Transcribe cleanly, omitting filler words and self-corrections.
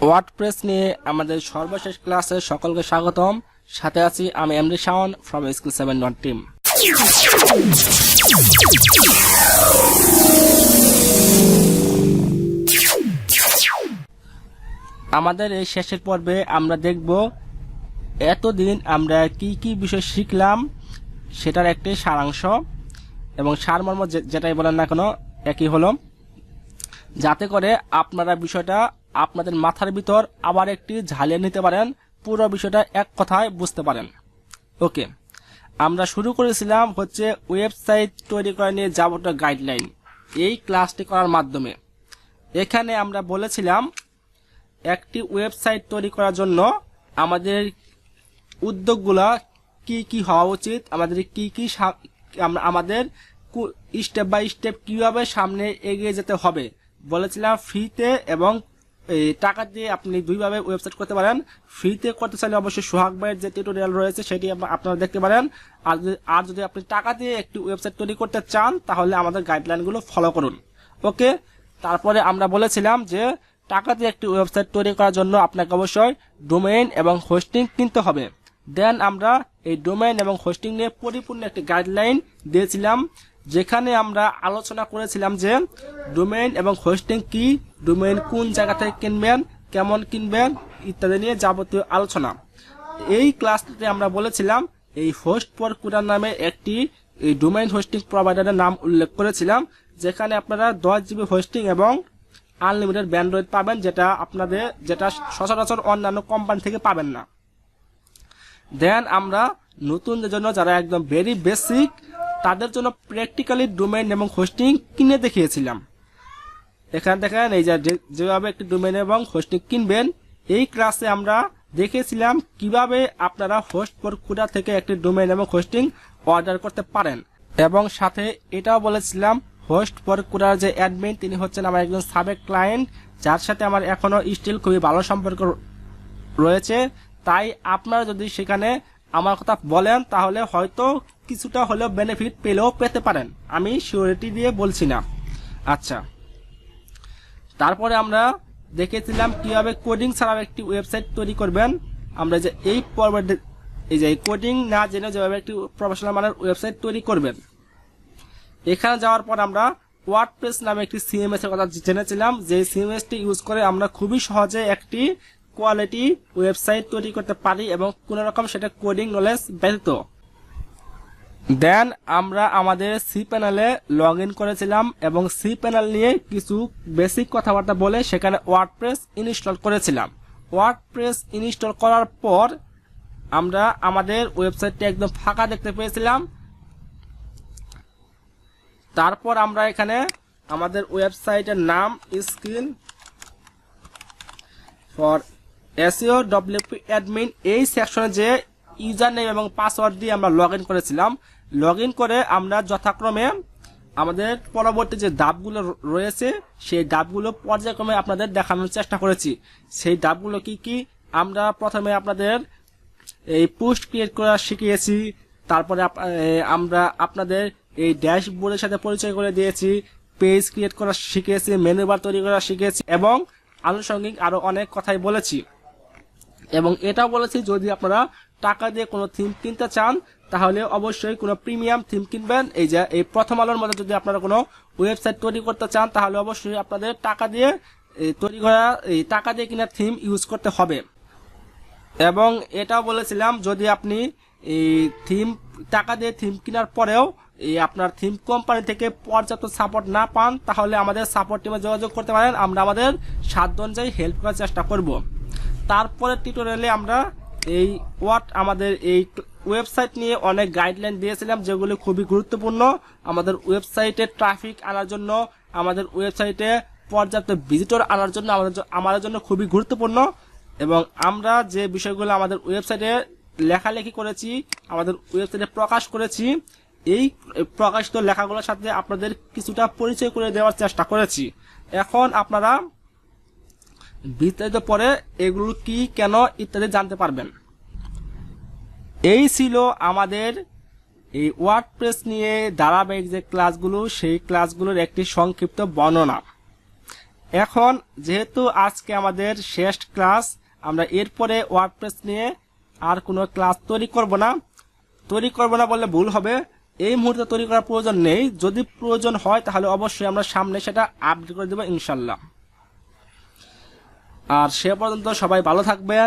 WordPress নিয়ে আমাদের সর্বশেষ ক্লাসে সকলকে স্বাগতম। সাথে আছি আমি MD Shaon from skill71 team. আমাদের এই শেষের পর্বে আমরা দেখব এতদিন আমরা কি কি বিষয় শিখলাম সেটার একটি সারাংশ এবং সারমর্ম যেটাই বলেন না কেন একই হলো, যাতে করে আপনারা বিষয়টা আপনাদের মাথার ভিতর আবার একটি ঝালিয়ে নিতে পারেন, পুরো বিষয়টা এক কথায় বুঝতে পারেন। ওকে, আমরা শুরু করেছিলাম হচ্ছে ওয়েবসাইট তৈরি করা নিয়ে যাবতীয় গাইডলাইন এই ক্লাসটি করার মাধ্যমে। এখানে আমরা বলেছিলাম একটি ওয়েবসাইট তৈরি করার জন্য আমাদের উদ্যোগগুলা কি কি হওয়া উচিত, আমাদের কি কি আমাদের স্টেপ বাই স্টেপ কিভাবে সামনে এগিয়ে যেতে হবে বলেছিলাম। ফ্রিতে এবং টাকা দিয়ে আপনি দুইভাবে ওয়েবসাইট করতে পারেন। ফ্রিতে করতে চাইলে অবশ্যই সোহাগ ভাইয়ের যে টিউটোরিয়াল রয়েছে সেটি আপনারা দেখতে পারেন, আর যদি আপনি টাকা দিয়ে একটি ওয়েবসাইট তৈরি করতে চান তাহলে আমাদের গাইডলাইনগুলো ফলো করুন। ওকে, তারপরে আমরা বলেছিলাম যে টাকা দিয়ে একটি ওয়েবসাইট তৈরি করার জন্য আপনাকে অবশ্যই ডোমেইন এবং হোস্টিং কিনতে হবে। দেন আমরা এই ডোমেইন এবং হোস্টিং নিয়ে পরিপূর্ণ একটি গাইডলাইন দিয়েছিলাম, যেখানে আমরা আলোচনা করেছিলাম যে ডোমেইন এবং হোস্টিং কি, ডোমেইন কোন জায়গা থেকে কিনবেন, কেমন কিনবেন ইত্যাদি নিয়ে যাবতীয় আলোচনা। এই ক্লাসটিতে আমরা বলেছিলাম এই হোস্ট ফর কুরান নামে একটি এই ডোমেইন হোস্টিং প্রোভাইডারের নাম উল্লেখ করেছিলাম, যেখানে আপনারা 10 জিবি হোস্টিং এবং আনলিমিটেড ব্যান্ডউইথ পাবেন, যেটা সচরাচর অন্যান্য কোম্পানি থেকে পাবেন না। দেন আমরা নতুনদের জন্য যারা একদম ভেরি বেসিক তাদের জন্য প্র্যাকটিক্যালি ডোমেইন এবং হোস্টিং কিনে দেখিয়েছিলাম। এখানে দেখেন এই যেভাবে একটি ডোমেইন এবং হোস্টিং কিনবেন। এই ক্লাসে আমরা দেখেছিলাম কিভাবে আপনারা হোস্ট ফর কুরা থেকে একটি ডোমেইন এবং হোস্টিং অর্ডার করতে পারেন, এবং সাথে এটাও বলেছিলাম হোস্ট ফর কুরার যে অ্যাডমিন তিনি হচ্ছেন আমার একজন সাবেক ক্লায়েন্ট, যার সাথে আমার এখনো স্টিল খুবই ভালো সম্পর্ক রয়েছে। তাই আপনারা যদি সেখানে আমার কথা বলেন তাহলে হয়তো কিছুটা হলেও বেনিফিট পেতে পারেন, আমি সিওরিটি দিয়ে বলছি না। আচ্ছা, তারপরে আমরা দেখেছিলাম কিভাবে কোডিং ছাড়াও একটি ওয়েবসাইট তৈরি করবেন। আমরা যে এই পর্বে এই যে কোডিং না জেনে যেভাবে একটি প্রফেশনাল মানের ওয়েবসাইট তৈরি করবেন। এখানে যাওয়ার পর আমরা ওয়ার্ডপ্রেস নামে একটি সিএমএস এর কথা জেনেছিলাম, যে সিএমএসটি ইউজ করে আমরা খুবই সহজে একটি কোয়ালিটি ওয়েবসাইট তৈরি করতে পারি এবং কোন রকম সেটা কোডিং নলেজ ব্যতীত। দেন আমরা আমাদের সি প্যানেলে লগ ইন করেছিলাম এবং সি প্যানেল নিয়ে কিছু বেসিক কথাবার্তা বলে সেখানে ওয়ার্ডপ্রেস ইনস্টল করেছিলাম। ওয়ার্ডপ্রেস ইনস্টল করার পর আমরা আমাদের ওয়েবসাইটটি একদম ফাঁকা দেখতে পেয়েছিলাম। তারপর আমরা এখানে আমাদের ওয়েবসাইটের নাম skill for SEO WP admin এই সেকশনে যে ইউজার নেম এবং পাসওয়ার্ড দিয়ে আমরা লগ ইন করেছিলাম। লগ ইন করে আমরা যথাক্রমে আমাদের পরবর্তী যে ধাপগুলো রয়েছে সেই ধাপগুলো পর্যায়ক্রমে আপনাদের দেখানোর চেষ্টা করেছি। সেই ধাপগুলো কি কি, আমরা প্রথমে আপনাদের এই পোস্ট ক্রিয়েট করা শিখিয়েছি, তারপরে আমরা আপনাদের এই ড্যাশবোর্ডের সাথে পরিচয় করে দিয়েছি, পেজ ক্রিয়েট করা শিখিয়েছি, মেনু বার তৈরি করা শিখিয়েছি এবং আনুষঙ্গিক আরো অনেক কথাই বলেছি। এবং এটাও বলেছি যদি আপনারা টাকা দিয়ে কোনো থিম কিনতে চান তাহলে অবশ্যই কোনো প্রিমিয়াম থিম কিনবেন। এই যে এই প্রথম আলোর মধ্যে যদি আপনারা কোনো ওয়েবসাইট তৈরি করতে চান তাহলে অবশ্যই আপনাদের টাকা দিয়ে তৈরি করা এই টাকা দিয়ে কিনা থিম ইউজ করতে হবে। এবং এটাও বলেছিলাম যদি আপনি এই থিম টাকা দিয়ে থিম কেনার পরেও আপনার থিম কোম্পানি থেকে পর্যাপ্ত সাপোর্ট না পান তাহলে আমাদের সাপোর্ট টিমে যোগাযোগ করতে পারেন, আমরা আমাদের সাধ্য অনুযায়ী হেল্প করার চেষ্টা করব। তারপরে টিউটোরিয়ালে আমরা আমাদের এই ওয়েবসাইট নিয়ে অনেক গাইডলাইন দিয়েছিলাম, যেগুলি খুবই গুরুত্বপূর্ণ আমাদের ওয়েবসাইটে ট্রাফিক আনার জন্য, আমাদের ওয়েবসাইটে পর্যাপ্ত ভিজিটর আনার জন্য আমাদের জন্য খুবই গুরুত্বপূর্ণ। এবং আমরা যে বিষয়গুলো আমাদের ওয়েবসাইটে লেখালেখি করেছি, আমাদের ওয়েবসাইটে প্রকাশ করেছি, এই প্রকাশিত লেখাগুলোর সাথে আপনাদের কিছুটা পরিচয় করে দেওয়ার চেষ্টা করেছি। এখন আপনারা বিস্তারিত পরে এগুলো কি, কেন ইত্যাদি জানতে পারবেন। এই ছিল আমাদের এই ওয়ার্ডপ্রেস নিয়ে ধারাবাহিক যে ক্লাসগুলো, সেই ক্লাসগুলোর একটি সংক্ষিপ্ত বর্ণনা। এখন যেহেতু আজকে আমাদের শেষ ক্লাস, আমরা এরপরে ওয়ার্ডপ্রেস নিয়ে আর কোনো ক্লাস তৈরি করব না বললে ভুল হবে। এই মুহূর্তে তৈরি করার প্রয়োজন নেই, যদি প্রয়োজন হয় তাহলে অবশ্যই আমরা সামনে সেটা আপডেট করে দেবো ইনশাল্লাহ। আর সে পর্যন্ত সবাই ভালো থাকবেন।